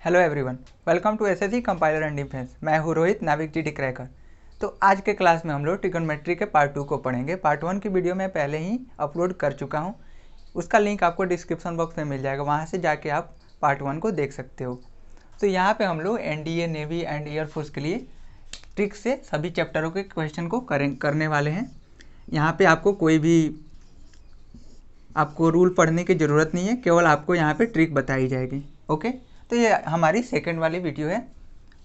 Hello everyone, welcome to SSC compiler and defence. मैं हूँ रोहित, नाविक जी क्रैकर। तो आज के क्लास में हम लोग ट्रिगोनोमेट्री के पार्ट 2 को पढ़ेंगे। पार्ट 1 की वीडियो मैं पहले ही अपलोड कर चुका हूँ, उसका लिंक आपको डिस्क्रिप्शन बॉक्स में मिल जाएगा, वहाँ से जाके आप पार्ट 1 को देख सकते हो। तो यहाँ पे हम लोग एनडीए, नेवी एंड एयरफोर्स के लिए ट्रिक से सभी चैप्टरों के क्वेश्चन को करने वाले हैं। यहाँ पे आपको कोई भी रूल पढ़ने की ज़रूरत नहीं है, केवल आपको यहाँ पे ट्रिक बताई जाएगी। ओके, तो ये हमारी सेकंड वाली वीडियो है।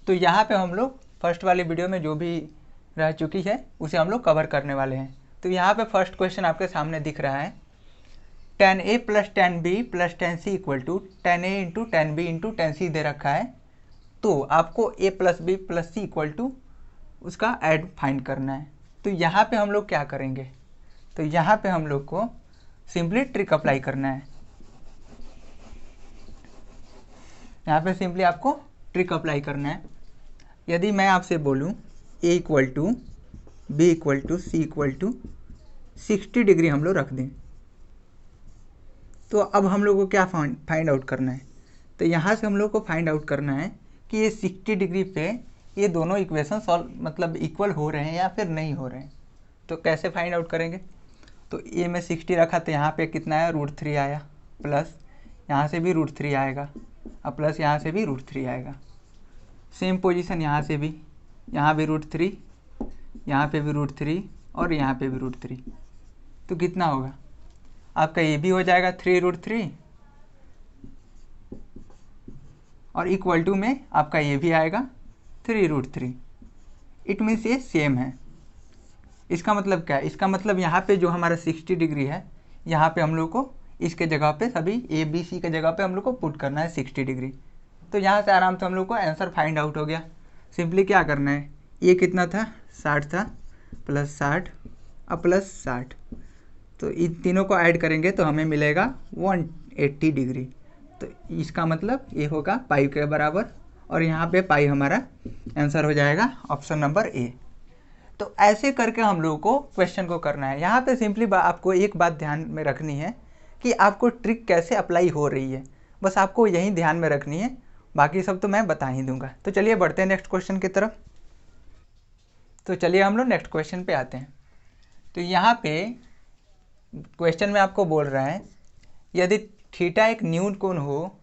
तो यहाँ पे हम लोग फर्स्ट वाली वीडियो में जो भी रह चुकी है उसे हम लोग कवर करने वाले हैं। तो यहाँ पे फर्स्ट क्वेश्चन आपके सामने दिख रहा है, tan a plus tan b plus tan c equal to tan a into tan b into tan c दे रखा है। तो आपको a plus b plus c equal to उसका ऐड फाइंड करना है। तो यहाँ पे हम लोग क्या करेंगे, तो यहाँ पे हम लोग को सिंपली ट्रिक अप्लाई करना है। यहाँ पे सिंपली आपको ट्रिक अप्लाई करना है। यदि मैं आपसे बोलूँ a equal to B equal to C equal to 60 degree हम लोग रख दें, तो अब हम लोग को क्या फाइंड आउट करना है। तो यहाँ से हम लोग को फाइंड आउट करना है कि ये 60 डिग्री पे ये दोनों इक्वेशन सॉल्व मतलब इक्वल हो रहे हैं या फिर नहीं हो रहे हैं। तो कैसे फाइंड आउट करेंगे, तो ए में 60 रखा तो यहाँ पे कितना है, √3 आया, प्लस यहाँ से भी √3 आएगा, और प्लस यहाँ से भी √3 आएगा। सेम पोजीशन यहाँ से भी, यहाँ भी √3, यहाँ पे भी √3 और यहाँ पे भी √3। तो कितना होगा आपका, ये भी हो जाएगा 3√3 और इक्वल टू में आपका ये भी आएगा 3√3। इट मीन्स ये सेम है। इसका मतलब क्या है, इसका मतलब यहाँ पे जो हमारा 60 डिग्री है, यहाँ पे हम लोग को इसके जगह पे सभी ए बी सी के जगह पे हम लोग को पुट करना है 60 डिग्री। तो यहाँ से आराम से हम लोग को आंसर फाइंड आउट हो गया। सिंपली क्या करना है, ये कितना था, 60 था, प्लस 60 और प्लस 60, तो इन तीनों को ऐड करेंगे तो हमें मिलेगा 180 डिग्री। तो इसका मतलब ये होगा पाई के बराबर, और यहाँ पे पाई हमारा आंसर हो जाएगा ऑप्शन नंबर ए। तो ऐसे करके हम लोगों को क्वेश्चन को करना है। यहाँ पे सिंपली आपको एक बात ध्यान में रखनी है कि आपको ट्रिक कैसे अप्लाई हो रही है, बस आपको यही ध्यान में रखनी है, बाकी सब तो मैं बता ही दूंगा। तो चलिए बढ़ते हैं नेक्स्ट क्वेश्चन की तरफ। तो चलिए हम लोग नेक्स्ट क्वेश्चन पे आते हैं। तो यहाँ पे क्वेश्चन में आपको बोल रहा है, यदि थीटा एक न्यून कोण हो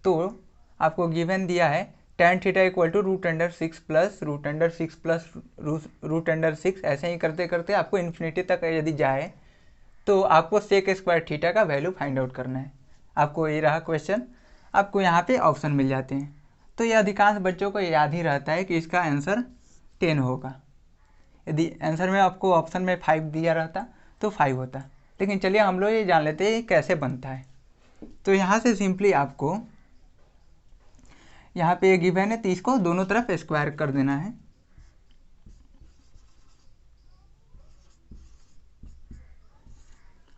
तो आपको गिवन दिया है tan theta equal to √6 plus √6 plus √6। ऐसे ही करते करते आपको इन्फिनिटी तक यदि जाए तो आपको सेक स्क्वायर थीटा का वैल्यू फाइंड आउट करना है। आपको ये रहा क्वेश्चन, आपको यहाँ पे ऑप्शन मिल जाते हैं। तो ये अधिकांश बच्चों को याद ही रहता है कि इसका आंसर 10 होगा। यदि आंसर में आपको ऑप्शन में 5 दिया रहता तो 5 होता, लेकिन चलिए हम लोग ये जान लेते हैं कैसे बनता है। तो यहाँ से सिंपली आपको यहाँ पे गिवन है, तो इसको दोनों तरफ स्क्वायर कर देना है।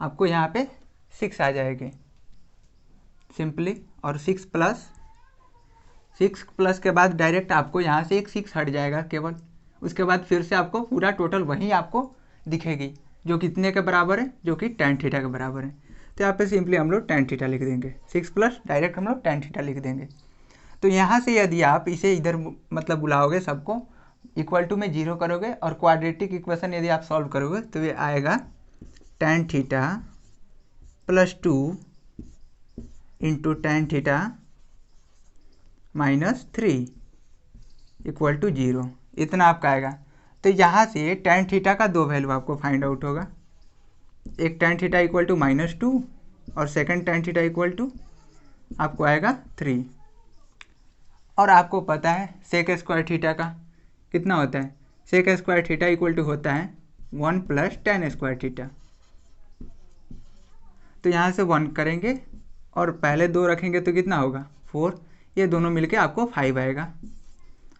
आपको यहाँ पे 6 आ जाएगी सिंपली, और 6 प्लस के बाद डायरेक्ट आपको यहाँ से एक 6 हट जाएगा केवल। उसके बाद फिर से आपको पूरा टोटल वही आपको दिखेगी, जो कितने के बराबर है, जो कि tan थीटा के बराबर है। तो यहाँ पे सिंपली हम लोग tan थीटा लिख देंगे, 6 प्लस डायरेक्ट हम लोग tan थीटा लिख देंगे। तो यहाँ से यदि आप इसे इधर मतलब बुलाओगे, सबको इक्वल टू में 0 करोगे और क्वाड्रेटिक इक्वेशन यदि आप सॉल्व करोगे तो ये आएगा tan theta plus 2 into tan theta minus 3 equal to 0, इतना आपका आएगा। तो यहाँ से tan थीटा का दो वैल्यू आपको फाइंड आउट होगा, एक tan थीटा इक्वल टू -2 और second tan theta equal to आपको आएगा 3। और आपको पता है सेक स्क्वायर थीटा का कितना होता है, sec square theta equal to होता है 1 प्लस tan स्क्वायर थीटा। तो यहाँ से 1 करेंगे और पहले 2 रखेंगे तो कितना होगा 4, ये दोनों मिलके आपको 5 आएगा।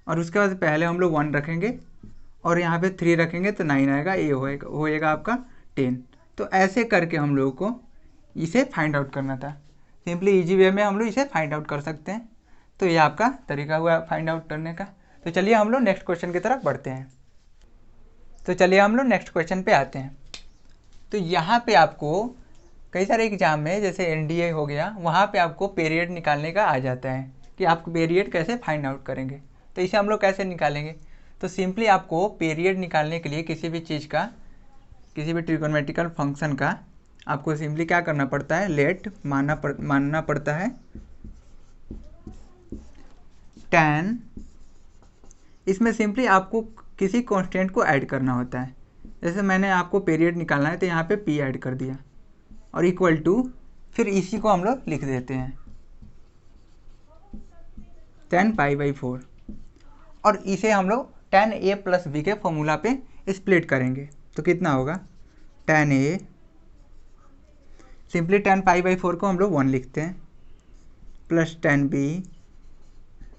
और उसके बाद पहले हम लोग 1 रखेंगे और यहाँ पे 3 रखेंगे तो 9 आएगा, ये होएगा आपका 10। तो ऐसे करके हम लोगों को इसे फाइंड आउट करना था। सिंपली इजी वे में हम लोग इसे फाइंड आउट कर सकते हैं। तो ये आपका तरीका हुआ फाइंड आउट करने का। तो चलिए हम लोग नेक्स्ट क्वेश्चन की तरफ बढ़ते हैं। तो चलिए हम लोग नेक्स्ट क्वेश्चन पे आते हैं। तो यहाँ पे आपको कई सारे एग्जाम में, जैसे एनडीए हो गया, वहाँ पे आपको पीरियड निकालने का आ जाता है कि आप पीरियड कैसे फाइंड आउट करेंगे। तो इसे हम लोग कैसे निकालेंगे, तो सिंपली आपको पीरियड निकालने के लिए किसी भी चीज़ का, किसी भी ट्रिगोनोमेट्रिकल फंक्शन का आपको सिंपली क्या करना पड़ता है, लेट मानना पड़ता है tan। इसमें सिंपली आपको किसी कांस्टेंट को ऐड करना होता है। जैसे मैंने आपको पीरियड निकालना है तो यहाँ पे p ऐड कर दिया और इक्वल टू, फिर इसी को हम लोग लिख देते हैं tan π/4 और इसे हम लोग tan a प्लस b के फॉर्मूला पे स्प्लिट करेंगे। तो कितना होगा, tan a, सिंपली tan π/4 को हम लोग 1 लिखते हैं, प्लस tan b,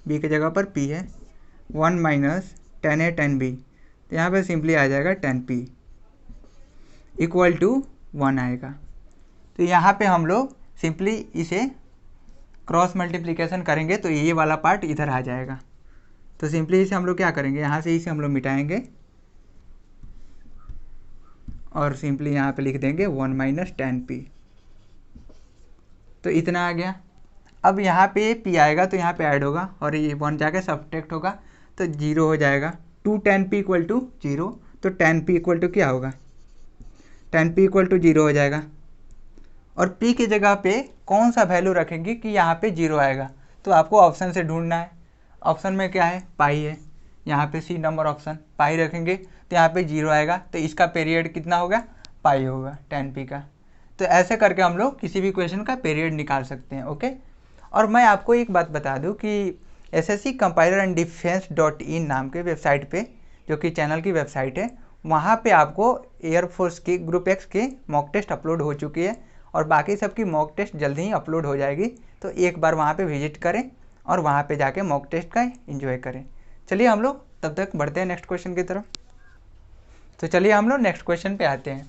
b की जगह पर p है, 1 minus tan a tan b, तो यहाँ पे सिंपली आ जाएगा tan p इक्वल टू 1 आएगा। तो यहाँ पे हम लोग सिंपली इसे क्रॉस मल्टीप्लिकेशन करेंगे तो ये वाला पार्ट इधर आ जाएगा। तो सिंपली इसे हम लोग क्या करेंगे, यहाँ से इसे हम लोग मिटाएंगे और सिंपली यहाँ पे लिख देंगे 1 माइनस tan p। तो इतना आ गया। अब यहाँ पे p आएगा तो यहाँ पे ऐड होगा और ये 1 जाके सब्ट्रैक्ट होगा तो 0 हो जाएगा। 2 tan p इक्वल टू 0, तो tan p इक्वल टू क्या होगा, tan p इक्वल टू 0 हो जाएगा। और p की जगह पे कौन सा वैल्यू रखेंगे कि यहाँ पे 0 आएगा, तो आपको ऑप्शन से ढूंढना है। ऑप्शन में क्या है, पाई है, यहाँ पे सी नंबर ऑप्शन, पाई रखेंगे तो यहाँ पे 0 आएगा। तो इसका पीरियड कितना होगा, पाई होगा tan p का। तो ऐसे करके हम लोग किसी भी क्वेश्चन का पीरियड निकाल सकते हैं। ओके, और मैं आपको एक बात बता दूं कि SSC कंपाइलर एंड डिफेंस.in नाम के वेबसाइट पे, जो कि चैनल की वेबसाइट है, वहाँ पे आपको एयरफोर्स की ग्रुप एक्स के मॉक टेस्ट अपलोड हो चुकी है और बाकी सब की मॉक टेस्ट जल्दी ही अपलोड हो जाएगी। तो एक बार वहाँ पे विजिट करें और वहाँ पे जाके मॉक टेस्ट का एंजॉय करें। चलिए हम लोग तब तक बढ़ते हैं नेक्स्ट क्वेश्चन की तरफ। तो चलिए हम लोग नेक्स्ट क्वेश्चन पे आते हैं।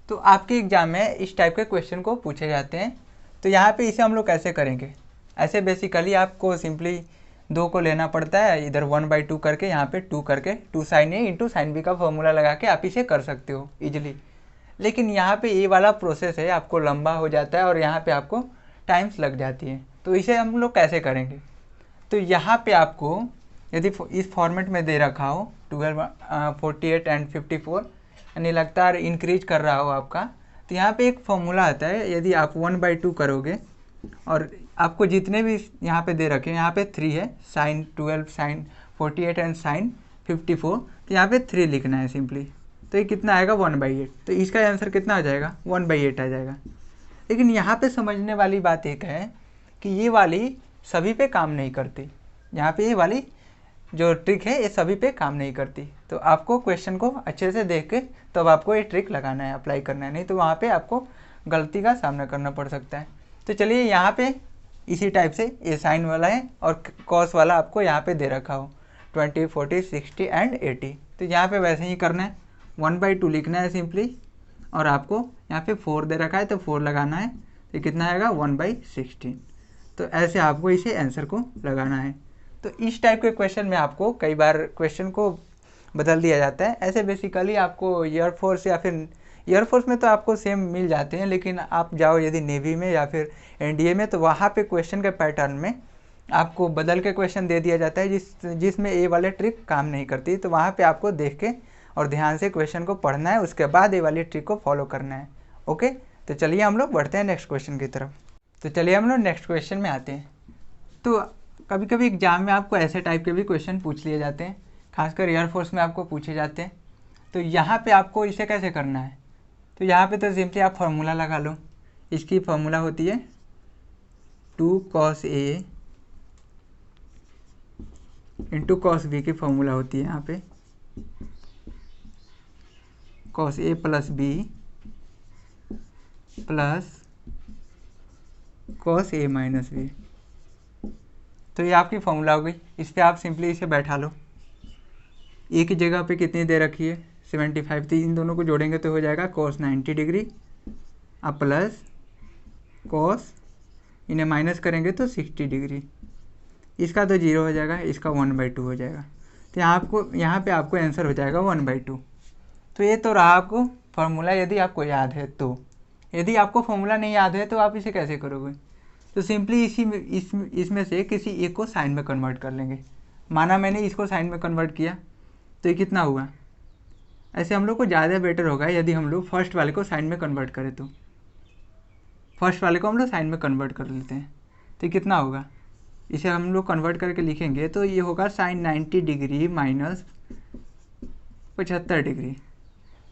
तो आपके एग्जाम में इस टाइप के क्वेश्चन को पूछे जाते हैं। तो यहाँ पे इसे हम लोग कैसे करेंगे, ऐसे बेसिकली आपको सिंपली 2 को लेना पड़ता है, इधर 1/2 करके, यहाँ पे 2 करके 2 sin a into sin b का फॉर्मूला लगा के आप इसे कर सकते हो इजीली। लेकिन यहाँ पे ये वाला प्रोसेस है, आपको लंबा हो जाता है और यहाँ पे आपको टाइम्स लग जाती है। तो इसे हम लोग कैसे करेंगे, तो यहाँ पे आपको यदि इस फॉर्मेट में दे रखा हो 12, 48 एंड 54, यानी लगातार इंक्रीज कर रहा हो आपका, तो यहाँ पे एक फॉर्मूला आता है। यदि आप 1/2 करोगे और आपको जितने भी यहाँ पे दे रखे हैं, यहाँ पे 3 है, sin 12, sin 48 एंड sin 54, तो यहाँ पे 3 लिखना है सिंपली। तो ये कितना आएगा, 1/8। तो इसका आंसर कितना आ जाएगा, 1/8 आ जाएगा। लेकिन यहाँ पे समझने वाली बात एक है कि ये वाली सभी पे काम नहीं करती। यहाँ पे ये वाली जो ट्रिक है ये सभी पे काम नहीं करती। तो आपको क्वेश्चन को अच्छे से देख के तब आपको ये ट्रिक लगाना है, अप्लाई करना है, नहीं तो वहाँ पे आपको गलती का सामना करना पड़ सकता है। तो चलिए यहाँ पे इसी टाइप से ये साइन वाला है और कॉस वाला आपको यहाँ पे दे रखा हो 20, 40, 60 एंड 80। तो यहाँ पे वैसे ही करना है, 1/2 लिखना है सिंपली और आपको यहाँ पे 4 दे रखा है तो 4 लगाना है। तो कितना आएगा, 1/16। तो ऐसे आपको इसे आंसर को लगाना है। तो इस टाइप के क्वेश्चन में आपको कई बार क्वेश्चन को बदल दिया जाता है। ऐसे बेसिकली आपको एयरफोर्स या फिर एयरफोर्स में तो आपको सेम मिल जाते हैं, लेकिन आप जाओ यदि नेवी में या फिर एनडीए में, तो वहाँ पे क्वेश्चन के पैटर्न में आपको बदल के क्वेश्चन दे दिया जाता है जिसमें ये वाले ट्रिक काम नहीं करती। तो वहाँ पे आपको देख के और ध्यान से क्वेश्चन को पढ़ना है, उसके बाद ये वाली ट्रिक को फॉलो करना है। ओके, तो चलिए हम लोग बढ़ते हैं नेक्स्ट क्वेश्चन की तरफ। तो चलिए हम लोग नेक्स्ट क्वेश्चन में आते हैं। तो कभी कभी एग्जाम में आपको ऐसे टाइप के भी क्वेश्चन पूछ लिए जाते हैं, खासकर एयरफोर्स में आपको पूछे जाते हैं। तो यहाँ पे आपको इसे कैसे करना है, तो यहाँ पे तो सिंपली आप फार्मूला लगा लो। इसकी फार्मूला होती है 2 cos a into cos b की फार्मूला होती है यहाँ पे cos a plus b plus cos a minus b। तो ये आपकी फार्मूला हो गई। इस पर आप सिंपली इसे बैठा लो। ए की जगह पे कितनी दे रखी है, 75। तो इन दोनों को जोड़ेंगे तो हो जाएगा cos 90 डिग्री अब प्लस cos, इन्हें माइनस करेंगे तो 60 डिग्री। इसका तो 0 हो जाएगा, इसका 1/2 हो जाएगा। तो यहाँ पे आपको आंसर हो जाएगा 1/2। तो ये तो रहा आपको फार्मूला, यदि आपको याद है तो। यदि आपको फार्मूला नहीं याद है तो आप इसे कैसे करोगे, तो सिंपली इसमें से किसी एक को साइन में कन्वर्ट कर लेंगे। माना मैंने इसको साइन में कन्वर्ट किया तो ये कितना हुआ। ऐसे हम लोग को ज़्यादा बेटर होगा यदि हम लोग फर्स्ट वाले को साइन में कन्वर्ट करें, तो फर्स्ट वाले को हम लोग साइन में कन्वर्ट कर लेते हैं। तो कितना होगा, इसे हम लोग कन्वर्ट करके लिखेंगे तो ये होगा साइन 90 डिग्री माइनस 75 डिग्री,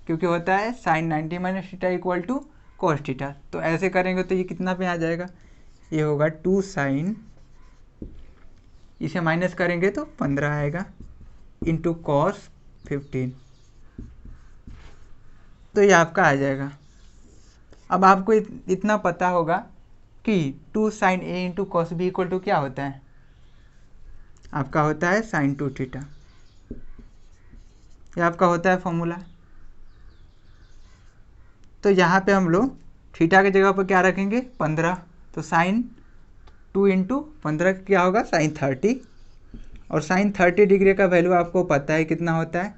क्योंकि होता है sine 90 minus theta equal to cos theta. तो ऐसे करेंगे तो ये कितना पे आ जाएगा, ये होगा 2 साइन, इसे माइनस करेंगे तो 15 आएगा इंटू कॉस 15, तो ये आपका आ जाएगा। अब आपको इतना पता होगा कि 2 sine A into cos B equal to क्या होता है, आपका होता है साइन 2 थीटा। ये आपका होता है फॉर्मूला। तो यहाँ पे हम लोग थीटा की जगह पर क्या रखेंगे 15, तो साइन 2 इंटू 15 क्या होगा साइन 30, और साइन 30 डिग्री का वैल्यू आपको पता है कितना होता है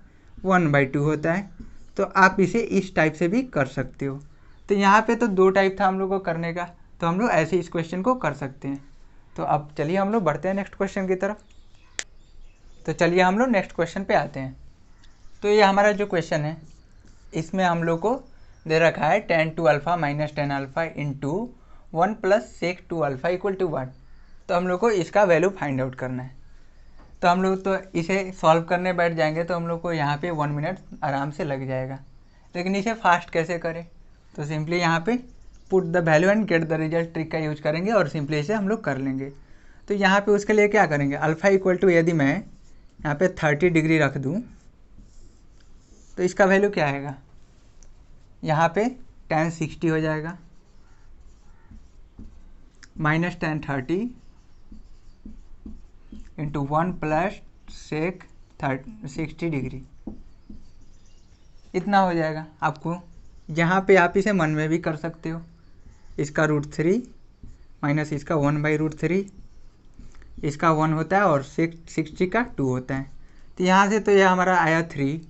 1/2 होता है। तो आप इसे इस टाइप से भी कर सकते हो। तो यहाँ पे तो 2 टाइप था हम लोग को करने का, तो हम लोग ऐसे इस क्वेश्चन को कर सकते हैं। तो अब चलिए हम लोग बढ़ते हैं नेक्स्ट क्वेश्चन की तरफ। तो चलिए हम लोग नेक्स्ट क्वेश्चन पे आते हैं। तो ये हमारा जो क्वेश्चन है इसमें हम लोग को दे रखा है tan 2 alpha minus tan alpha into 1 plus sec 2 alpha equal to 1। तो हम लोग को इसका वैल्यू फाइंड आउट करना है। तो हम लोग तो इसे सॉल्व करने बैठ जाएंगे तो हम लोग को यहाँ पे 1 मिनट आराम से लग जाएगा। लेकिन इसे फास्ट कैसे करें, तो सिंपली यहाँ पे put the value and get the result trick का यूज करेंगे और सिंपली इसे हम लोग कर लेंगे। तो यहाँ पे उसके लिए क्या करेंगे, अल्फ़ा इक्वल टू यदि मैं यहाँ पे 30 डिग्री रख दूँ तो इसका वैल्यू क्या आएगा, यहाँ पे tan 60 हो जाएगा minus tan 30 into 1 plus sec 60 degree, इतना हो जाएगा आपको। यहाँ पे आप इसे मन में भी कर सकते हो, इसका √3 माइनस इसका 1/√3, इसका 1 होता है और 60 का 2 होता है। तो यहाँ से तो यह हमारा आया 3,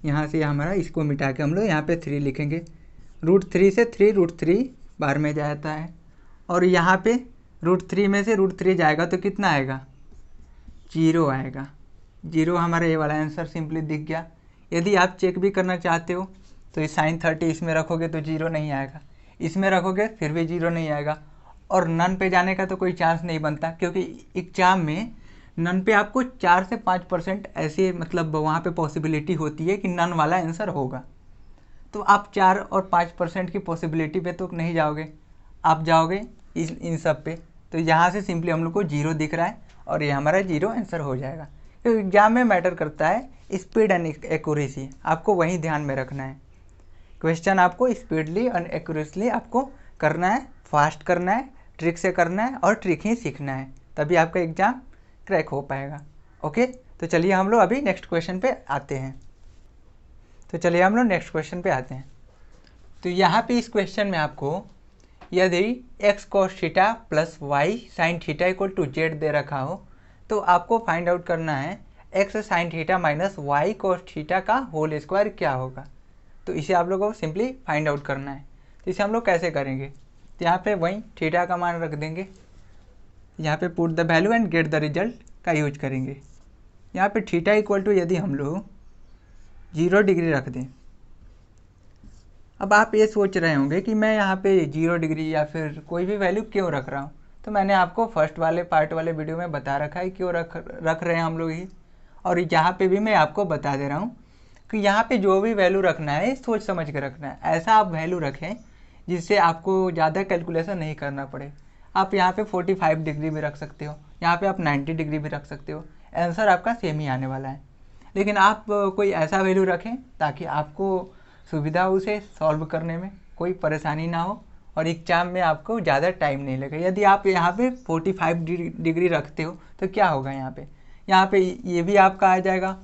यहाँ से हमारा इसको मिटा के हम लोग यहाँ पे 3 लिखेंगे। √3 से 3 √3 बार में जाता है, और यहाँ पे √3 में से √3 जाएगा तो कितना आएगा 0 आएगा। 0 हमारा ये वाला आंसर सिंपली दिख गया। यदि आप चेक भी करना चाहते हो तो इस साइन 30 इसमें रखोगे तो 0 नहीं आएगा, इसमें रखोगे फिर भी 0 नहीं आएगा, और नन पे जाने का तो कोई चांस नहीं बनता, क्योंकि एग्जाम में नन पे आपको 4 से 5% ऐसे मतलब वहाँ पे पॉसिबिलिटी होती है कि नन वाला आंसर होगा। तो आप 4 और 5% की पॉसिबिलिटी पे तो नहीं जाओगे, आप जाओगे इन सब पे। तो यहाँ से सिंपली हम लोग को 0 दिख रहा है और ये हमारा 0 आंसर हो जाएगा। तो एग्जाम में मैटर करता है स्पीड एंड एक्यूरेसी, आपको वही ध्यान में रखना है। क्वेश्चन आपको स्पीडली एंड एक्यूरेटली आपको करना है, फास्ट करना है, ट्रिक से करना है और ट्रिक ही सीखना है, तभी आपका एग्ज़ाम क्रैक हो पाएगा। ओके, तो चलिए हम लोग अभी नेक्स्ट क्वेश्चन पे आते हैं। तो चलिए हम लोग नेक्स्ट क्वेश्चन पे आते हैं। तो यहाँ पे इस क्वेश्चन में आपको यदि x cos theta plus y sine theta equal to z दे रखा हो, तो आपको फाइंड आउट करना है x sine theta minus y cos theta का होल स्क्वायर क्या होगा। तो इसे आप लोगों को सिंपली फाइंड आउट करना है। तो इसे हम लोग कैसे करेंगे, तो यहाँ पे वही थीटा का मान रख देंगे, यहाँ पे put the value and get the result का यूज करेंगे। यहाँ पे थीटा इक्वल टू यदि हम लोग 0 डिग्री रख दें। अब आप ये सोच रहे होंगे कि मैं यहाँ पे 0 डिग्री या फिर कोई भी वैल्यू क्यों रख रहा हूँ। तो मैंने आपको फर्स्ट वाले पार्ट वाले वीडियो में बता रखा है क्यों रख रहे हैं हम लोग ही, और यहाँ पे भी मैं आपको बता दे रहा हूँ कि यहाँ पे जो भी वैल्यू रखना है सोच समझ के रखना है। ऐसा आप वैल्यू रखें जिससे आपको ज़्यादा कैलकुलेशन नहीं करना पड़े। आप यहाँ पे 45 डिग्री भी रख सकते हो, यहाँ पे आप 90 डिग्री भी रख सकते हो, आंसर आपका सेम ही आने वाला है। लेकिन आप कोई ऐसा वैल्यू रखें ताकि आपको सुविधा हो उसे सॉल्व करने में, कोई परेशानी ना हो और एग्जाम में आपको ज़्यादा टाइम नहीं लगे। यदि आप यहाँ पे 45 डिग्री रखते हो तो क्या होगा, यहाँ पे ये भी आपका आ जाएगा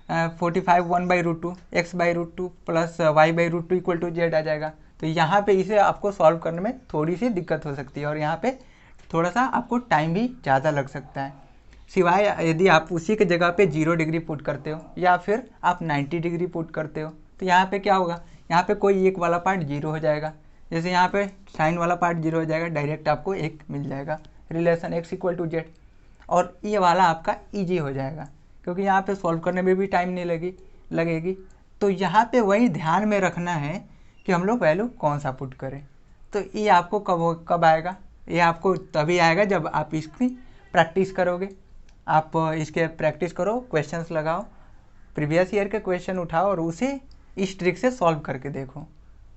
45 1/√2 x/√2 plus y/√2 equal to z आ जाएगा। तो यहाँ पे इसे आपको सॉल्व करने में थोड़ी सी दिक्कत हो सकती है और यहाँ पे थोड़ा सा आपको टाइम भी ज़्यादा लग सकता है, सिवाय यदि आप उसी के जगह पे 0 डिग्री पुट करते हो या फिर आप 90 डिग्री पुट करते हो। तो यहाँ पे क्या होगा, यहाँ पे कोई एक वाला पार्ट 0 हो जाएगा, जैसे यहाँ पे साइन वाला पार्ट 0 हो जाएगा, डायरेक्ट आपको 1 मिल जाएगा, relation x equal to Z. और ये वाला आपका ईजी हो जाएगा क्योंकि यहाँ पे सॉल्व करने में भी टाइम नहीं लगेगी। तो यहाँ पे वही ध्यान में रखना है कि हम लोग वैल्यू कौन सा पुट करें। तो ये आपको कब आएगा, ये आपको तभी आएगा जब आप इसकी प्रैक्टिस करोगे। आप इसके प्रैक्टिस करो, क्वेश्चंस लगाओ, प्रीवियस ईयर के क्वेश्चन उठाओ और उसे इस ट्रिक से सॉल्व करके देखो,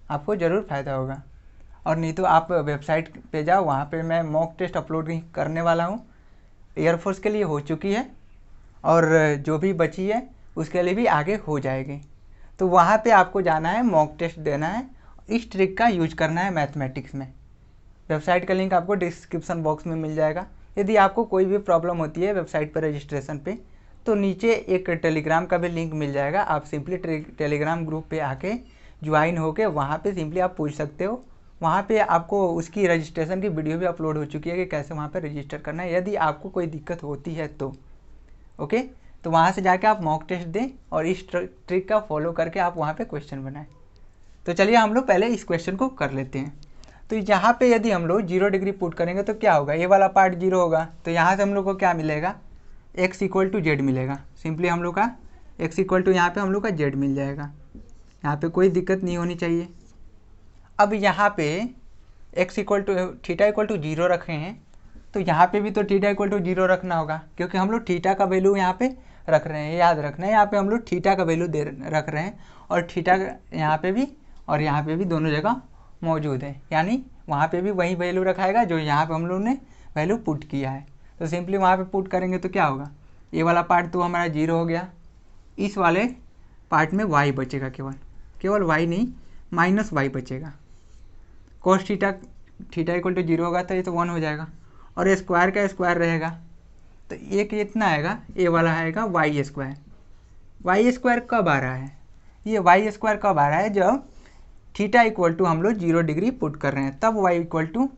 आपको ज़रूर फ़ायदा होगा। और नहीं तो आप वेबसाइट पे जाओ, वहाँ पे मैं मॉक टेस्ट अपलोड करने वाला हूँ। एयरफोर्स के लिए हो चुकी है और जो भी बची है उसके लिए भी आगे हो जाएगी। तो वहाँ पे आपको जाना है, मॉक टेस्ट देना है, इस ट्रिक का यूज करना है मैथमेटिक्स में। वेबसाइट का लिंक आपको डिस्क्रिप्शन बॉक्स में मिल जाएगा। यदि आपको कोई भी प्रॉब्लम होती है वेबसाइट पर रजिस्ट्रेशन पे, तो नीचे एक टेलीग्राम का भी लिंक मिल जाएगा। आप सिंपली टेलीग्राम ग्रुप पे आके ज्वाइन होके वहाँ पे सिंपली आप पूछ सकते हो। वहाँ पे आपको उसकी रजिस्ट्रेशन की वीडियो भी अपलोड हो चुकी है कि कैसे वहाँ पे रजिस्टर करना है, यदि आपको कोई दिक्कत होती है तो। ओके, तो वहाँ से जाके आप मॉक टेस्ट दें और इस ट्रिक का फॉलो करके आप वहाँ पे क्वेश्चन बनाएं। तो चलिए हम लोग पहले इस क्वेश्चन को कर लेते हैं। तो यहाँ पे यदि हम लोग 0 डिग्री पुट करेंगे तो क्या होगा, ये वाला पार्ट 0 होगा, तो यहाँ से हम लोग को क्या मिलेगा, x इक्वल टू जेड मिलेगा। सिंपली हम लोग का x इक्वल टू यहाँ पर हम लोग का जेड मिल जाएगा। यहाँ पे कोई दिक्कत नहीं होनी चाहिए। अब यहाँ पे x equal to theta equal to 0 रखे हैं, तो यहाँ पे भी तो थीटा इक्वल टू 0 रखना होगा क्योंकि हम लोग थीटा का वैल्यू यहाँ पे रख रहे हैं। याद रखना है, यहाँ पे हम लोग थीटा का वैल्यू रख रहे हैं और थीटा यहाँ पे भी और यहाँ पे भी दोनों जगह मौजूद है, यानी वहाँ पे भी वही वैल्यू रखाएगा जो यहाँ पे हम लोग ने वैल्यू पुट किया है। तो सिंपली वहाँ पे पुट करेंगे तो क्या होगा, ये वाला पार्ट तो हमारा 0 हो गया, इस वाले पार्ट में y बचेगा, केवल y नहीं माइनस y बचेगा। कोस थीटा इक्वल टू 0 होगा तो ये तो 1 हो जाएगा और स्क्वायर का स्क्वायर रहेगा, तो ये कितना आएगा, ये वाला आएगा वाई स्क्वायर। वाई स्क्वायर कब आ रहा है, ये वाई स्क्वायर कब आ रहा है, जब थीटा इक्वल टू हम लोग 0 डिग्री पुट कर रहे हैं तब वाई इक्वल टू,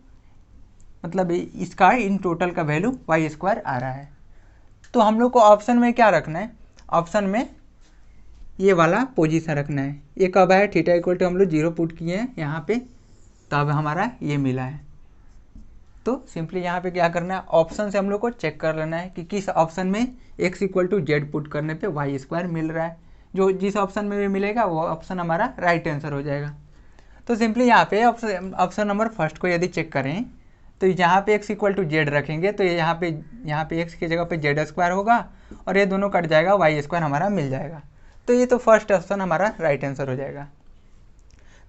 मतलब इसका इन टोटल का वैल्यू वाई स्क्वायर आ रहा है। तो हम लोग को ऑप्शन में क्या रखना है, ऑप्शन में ये वाला पोजीशन रखना है। ये कब है, थीटा इक्वल टू हम लोग 0 पुट किए हैं यहाँ पे, तब हमारा ये मिला है। तो सिंपली यहाँ पे क्या करना है, ऑप्शन से हम लोग को चेक कर लेना है कि किस ऑप्शन में x equal to Z put करने पे वाई स्क्वायर मिल रहा है। जो जिस ऑप्शन में भी मिलेगा वो ऑप्शन हमारा राइट आंसर हो जाएगा। तो सिंपली यहाँ पे ऑप्शन नंबर फर्स्ट को यदि चेक करें तो यहाँ पे x इक्वल टू जेड रखेंगे तो यहाँ पे x की जगह पे जेड स्क्वायर होगा और ये दोनों कट जाएगा, वाई स्क्वायर हमारा मिल जाएगा। तो ये तो फर्स्ट ऑप्शन हमारा राइट आंसर हो जाएगा।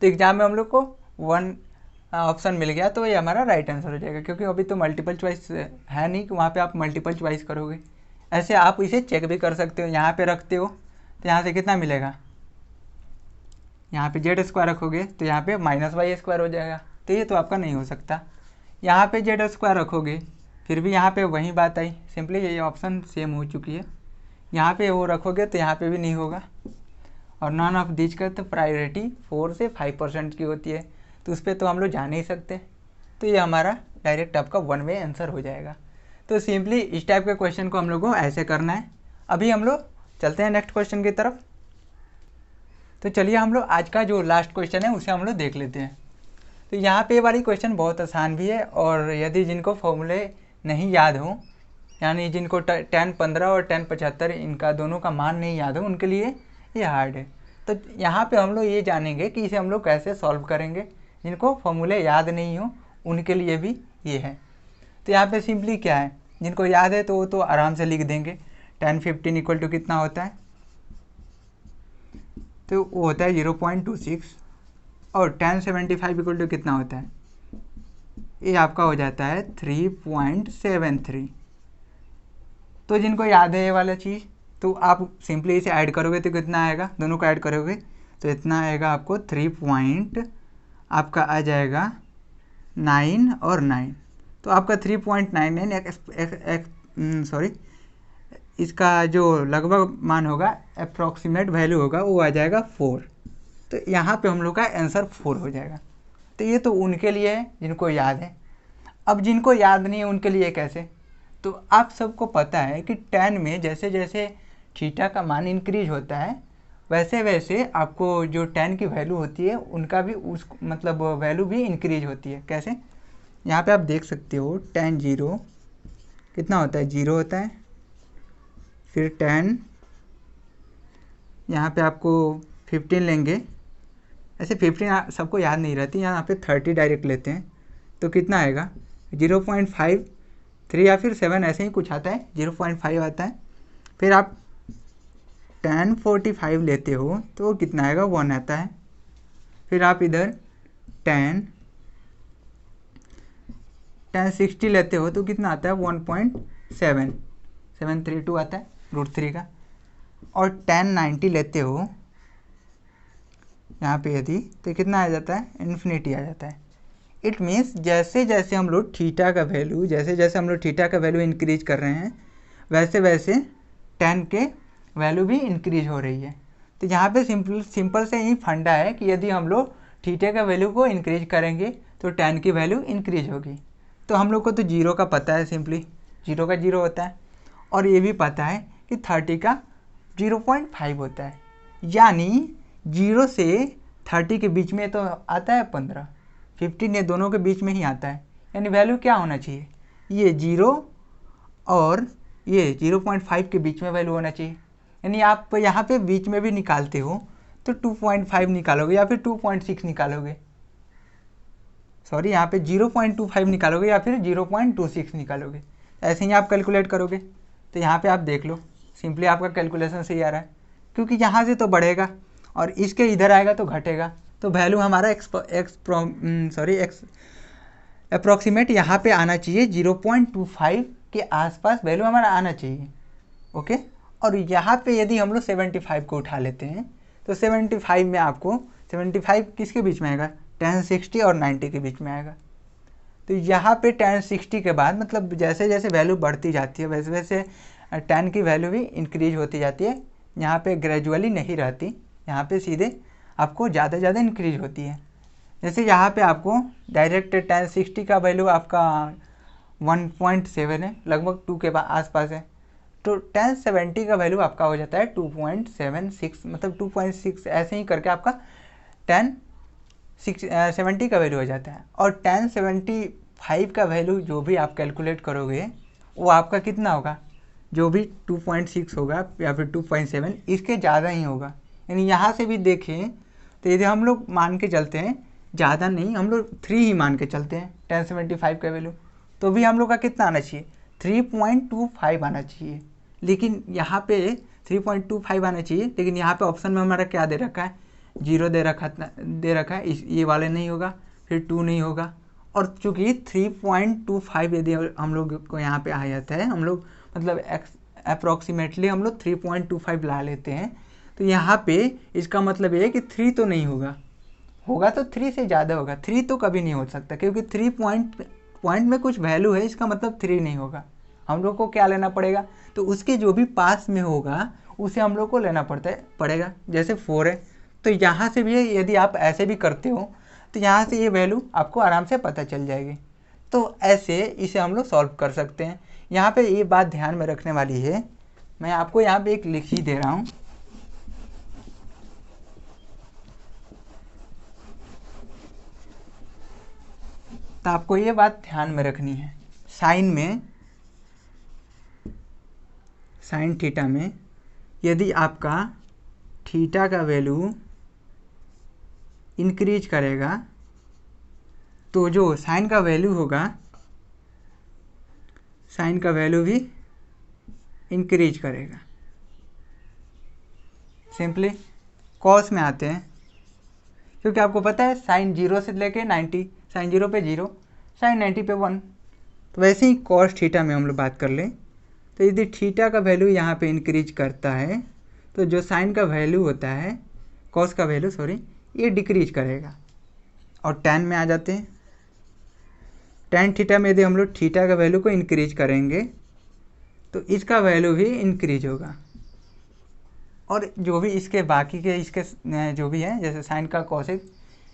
तो एग्जाम में हम लोग को 1 ऑप्शन मिल गया तो ये हमारा राइट आंसर हो जाएगा, क्योंकि अभी तो मल्टीपल चॉइस है नहीं कि वहाँ पे आप मल्टीपल चॉइस करोगे। ऐसे आप इसे चेक भी कर सकते हो, यहाँ पे रखते हो तो यहाँ से कितना मिलेगा, यहाँ पे जेड स्क्वायर रखोगे तो यहाँ पे माइनस वाई स्क्वायर हो जाएगा, तो ये तो आपका नहीं हो सकता। यहाँ पे जेड स्क्वायर रखोगे फिर भी यहाँ पे वही बात आई, सिंपली ये ऑप्शन सेम हो चुकी है। यहाँ पे वो रखोगे तो यहाँ पे भी नहीं होगा। और नॉन ऑफ दिस का तो प्रायोरिटी 4 से 5% की होती है, तो उस पर तो हम लोग जा नहीं सकते। तो ये हमारा डायरेक्ट आपका 1 वे आंसर हो जाएगा। तो सिंपली इस टाइप के क्वेश्चन को हम लोग को ऐसे करना है। अभी हम लोग चलते हैं नेक्स्ट क्वेश्चन की तरफ। तो चलिए हम लोग आज का जो लास्ट क्वेश्चन है उसे हम लोग देख लेते हैं। तो यहाँ पे वाली क्वेश्चन बहुत आसान भी है, और यदि जिनको फॉर्मूले नहीं याद हो, यानी जिनको tan 15 और tan 75 इनका दोनों का मान नहीं याद हो, उनके लिए ये हार्ड है। तो यहाँ पे हम लोग ये जानेंगे कि इसे हम लोग कैसे सॉल्व करेंगे। जिनको फॉर्मूले याद नहीं हो उनके लिए भी ये है। तो यहाँ पे सिंपली क्या है, जिनको याद है तो वो तो आराम से लिख देंगे। tan 15 इक्वल टू कितना होता है, तो वो होता है 0.26, और tan 75 इक्वल टू कितना होता है, ये आपका हो जाता है 3.73। तो जिनको याद है ये वाला चीज़, तो आप सिंपली इसे ऐड करोगे तो कितना आएगा, दोनों को ऐड करोगे तो इतना आएगा आपको 3 आपका आ जाएगा 9 और 9। तो आपका 3.99 सॉरी, इसका जो लगभग मान होगा, अप्रॉक्सीमेट वैल्यू होगा, वो आ जाएगा 4। तो यहाँ पे हम लोग का आंसर 4 हो जाएगा। तो ये तो उनके लिए है जिनको याद है। अब जिनको याद नहीं है उनके लिए कैसे, तो आप सबको पता है कि tan में जैसे जैसे थीटा का मान इंक्रीज होता है वैसे वैसे आपको जो tan की वैल्यू होती है उनका भी उस मतलब वैल्यू भी इंक्रीज होती है। कैसे? यहाँ पे आप देख सकते हो tan 0 कितना होता है, 0 होता है। फिर tan यहाँ पे आपको 15 लेंगे, ऐसे 15 सबको याद नहीं रहती, यहाँ पे 30 डायरेक्ट लेते हैं तो कितना आएगा 0.53 या फिर 7 ऐसे ही कुछ आता है, 0.5 आता है। फिर आप tan 45 लेते हो तो कितना आएगा 1 आता है। फिर आप इधर tan 60 लेते हो तो कितना आता है 1.732 आता है √3 का। और tan 90 लेते हो यहाँ पे यदि तो कितना आ जाता है, इन्फिनिटी आ जाता है। इट मीन्स जैसे जैसे हम लोग थीटा का वैल्यू इंक्रीज कर रहे हैं वैसे वैसे tan के वैल्यू भी इंक्रीज हो रही है। तो यहाँ पे सिंपल से ही फंडा है कि यदि हम लोग थीटा का वैल्यू को इंक्रीज करेंगे तो tan की वैल्यू इंक्रीज होगी। तो हम लोग को तो 0 का पता है, सिंपली 0 का 0 होता है, और ये भी पता है कि 30 का 0.5 होता है, यानी 0 से 30 के बीच में तो आता है 15, 15 ये दोनों के बीच में ही आता है। यानी वैल्यू क्या होना चाहिए, ये 0 और ये 0.5 के बीच में वैल्यू होना चाहिए। यानी आप यहाँ पे बीच में भी निकालते हो तो 2.5 निकालोगे या फिर 2.6 निकालोगे, सॉरी यहाँ पे 0.25 निकालोगे या फिर 0.26 निकालोगे। ऐसे ही आप कैलकुलेट करोगे। तो यहाँ पे आप देख लो, सिंपली आपका कैलकुलेशन सही आ रहा है, क्योंकि यहाँ से तो बढ़ेगा और इसके इधर आएगा तो घटेगा। तो वैल्यू हमारा अप्रॉक्सीमेट यहाँ पे आना चाहिए, 0.25 के आसपास वैल्यू हमारा आना चाहिए। ओके, और यहाँ पे यदि हम लोग 75 को उठा लेते हैं तो 75 में आपको 75 किसके बीच में आएगा, tan 60 और 90 के बीच में आएगा। तो यहाँ पे tan 60 के बाद मतलब जैसे जैसे वैल्यू बढ़ती जाती है वैसे वैसे tan की वैल्यू भी इंक्रीज होती जाती है। यहाँ पे ग्रेजुअली नहीं रहती, यहाँ पे सीधे आपको ज़्यादा ज़्यादा इंक्रीज होती है। जैसे यहाँ पे आपको डायरेक्ट tan 60 का वैल्यू आपका 1.7 है, लगभग 2 के आसपास है। तो tan 70 का वैल्यू आपका हो जाता है 2.76, मतलब 2.6 ऐसे ही करके आपका tan 70 का वैल्यू हो जाता है। और tan 75 का वैल्यू जो भी आप कैलकुलेट करोगे वो आपका कितना होगा, जो भी 2.6 होगा या फिर 2.7 इसके ज़्यादा ही होगा। यानी यहाँ से भी देखें तो यदि हम लोग मान के चलते हैं, ज़्यादा नहीं, हम लोग 3 ही मान के चलते हैं tan 75 का वैल्यू, तो भी हम लोग का कितना आना चाहिए, 3.25 आना चाहिए। लेकिन यहाँ पे 3.25 आना चाहिए, लेकिन यहाँ पे ऑप्शन में हमारा क्या दे रखा है, 0 दे रखा है, ये वाले नहीं होगा, फिर 2 नहीं होगा। और चूँकि 3.25 यदि हम लोग को यहाँ पे आ जाता है, हम लोग मतलब अप्रॉक्सीमेटली हम लोग 3.25 ला लेते हैं, तो यहाँ पे इसका मतलब ये है कि 3 तो नहीं होगा, होगा तो 3 से ज़्यादा होगा, 3 तो कभी नहीं हो सकता, क्योंकि 3 पॉइंट में कुछ वैल्यू है, इसका मतलब 3 नहीं होगा। हम लोग को क्या लेना पड़ेगा, तो उसके जो भी पास में होगा उसे हम लोग को लेना पड़ेगा। जैसे 4 है, तो यहाँ से भी यदि आप ऐसे भी करते हो तो यहाँ से ये वैल्यू आपको आराम से पता चल जाएगी। तो ऐसे इसे हम लोग सॉल्व कर सकते हैं। यहाँ पे ये बात ध्यान में रखने वाली है, मैं आपको यहाँ पे एक लिख ही दे रहा हूँ। तो आपको ये बात ध्यान में रखनी है, साइन थीटा में यदि आपका थीटा का वैल्यू इंक्रीज करेगा तो जो साइन का वैल्यू होगा, साइन का वैल्यू भी इंक्रीज करेगा। सिंपली कॉस में आते हैं, क्योंकि आपको पता है साइन 0 से लेके 90, साइन 0 पे 0, साइन 90 पे 1। तो वैसे ही कॉस थीटा में हम लोग बात कर लें, तो यदि थीटा का वैल्यू यहाँ पे इंक्रीज करता है तो जो साइन का वैल्यू होता है, कॉस का वैल्यू सॉरी, ये डिक्रीज करेगा। और टैन में आ जाते हैं, टैन थीटा में यदि हम लोग थीटा का वैल्यू को इंक्रीज करेंगे तो इसका वैल्यू भी इंक्रीज होगा। और जो भी इसके बाकी के इसके जो भी है, जैसे साइन का कॉसेक,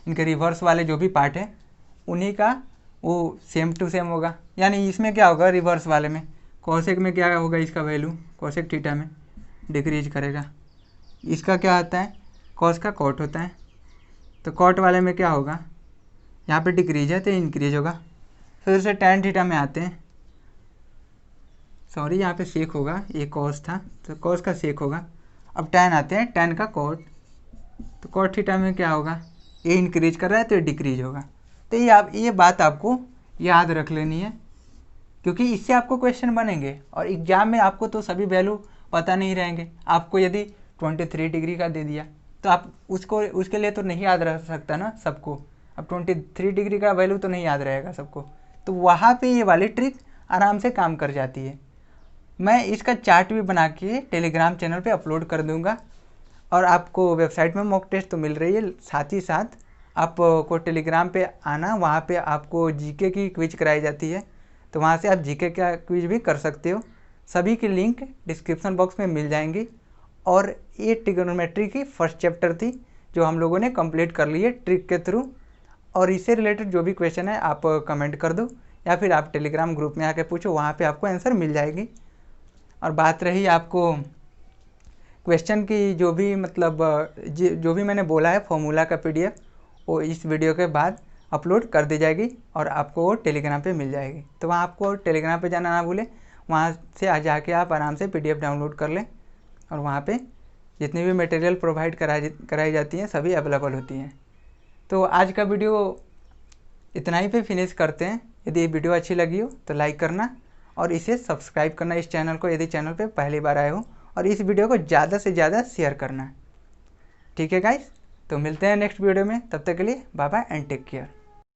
इनके रिवर्स वाले जो भी पार्ट है उन्हीं का वो सेम टू सेम होगा। यानी इसमें क्या होगा, रिवर्स वाले में कॉसेक में क्या होगा, इसका वैल्यू कॉसेक थीटा में डिक्रीज करेगा। इसका क्या आता है, कॉस का कॉट होता है। तो कॉट वाले में क्या होगा, यहाँ पे डिक्रीज है तो इंक्रीज होगा। फिर से tan थीटा में आते हैं, सॉरी यहाँ पे सेक होगा, ये कॉस था तो कॉस का सेक होगा। अब tan आते हैं, tan का कॉट, तो कॉट थीटा में क्या होगा, ये इंक्रीज कर रहा है तो ये डिक्रीज होगा। तो ये बात आपको याद रख लेनी है, क्योंकि इससे आपको क्वेश्चन बनेंगे और एग्जाम में आपको तो सभी वैल्यू पता नहीं रहेंगे। आपको यदि 23 डिग्री का दे दिया तो आप उसके लिए तो नहीं याद रह सकता ना सबको। अब 23 डिग्री का वैल्यू तो नहीं याद रहेगा सबको, तो वहाँ पे ये वाली ट्रिक आराम से काम कर जाती है। मैं इसका चार्ट भी बना के टेलीग्राम चैनल पे अपलोड कर दूंगा, और आपको वेबसाइट में मॉक टेस्ट तो मिल रही है, साथ ही साथ आपको टेलीग्राम पे आना, वहाँ पे आपको जीके की क्विज कराई जाती है, तो वहाँ से आप जीके का क्विज भी कर सकते हो। सभी की लिंक डिस्क्रिप्शन बॉक्स में मिल जाएंगी। और ये ट्रिग्नोमेट्री की फर्स्ट चैप्टर थी जो हम लोगों ने कंप्लीट कर ली है ट्रिक के थ्रू। और इससे रिलेटेड जो भी क्वेश्चन है आप कमेंट कर दो, या फिर आप टेलीग्राम ग्रुप में आके पूछो, वहाँ पे आपको आंसर मिल जाएगी। और बात रही आपको क्वेश्चन की, जो भी मतलब जो भी मैंने बोला है फॉर्मूला का PDF, वो इस वीडियो के बाद अपलोड कर दी जाएगी और आपको वो टेलीग्राम पे मिल जाएगी। तो वहाँ आपको टेलीग्राम पे जाना ना भूलें, वहाँ से आ जाके आप आराम से PDF डाउनलोड कर लें, और वहाँ पे जितनी भी मटेरियल प्रोवाइड कराई जाती हैं सभी अवेलेबल होती हैं। तो आज का वीडियो इतना ही पे फिनिश करते हैं। यदि ये वीडियो अच्छी लगी हो तो लाइक करना और इसे सब्सक्राइब करना, इस चैनल को, यदि चैनल पे पहली बार आए हो, और इस वीडियो को ज़्यादा से ज़्यादा शेयर करना। ठीक है गाइस, तो मिलते हैं नेक्स्ट वीडियो में, तब तक के लिए bye bye and take care.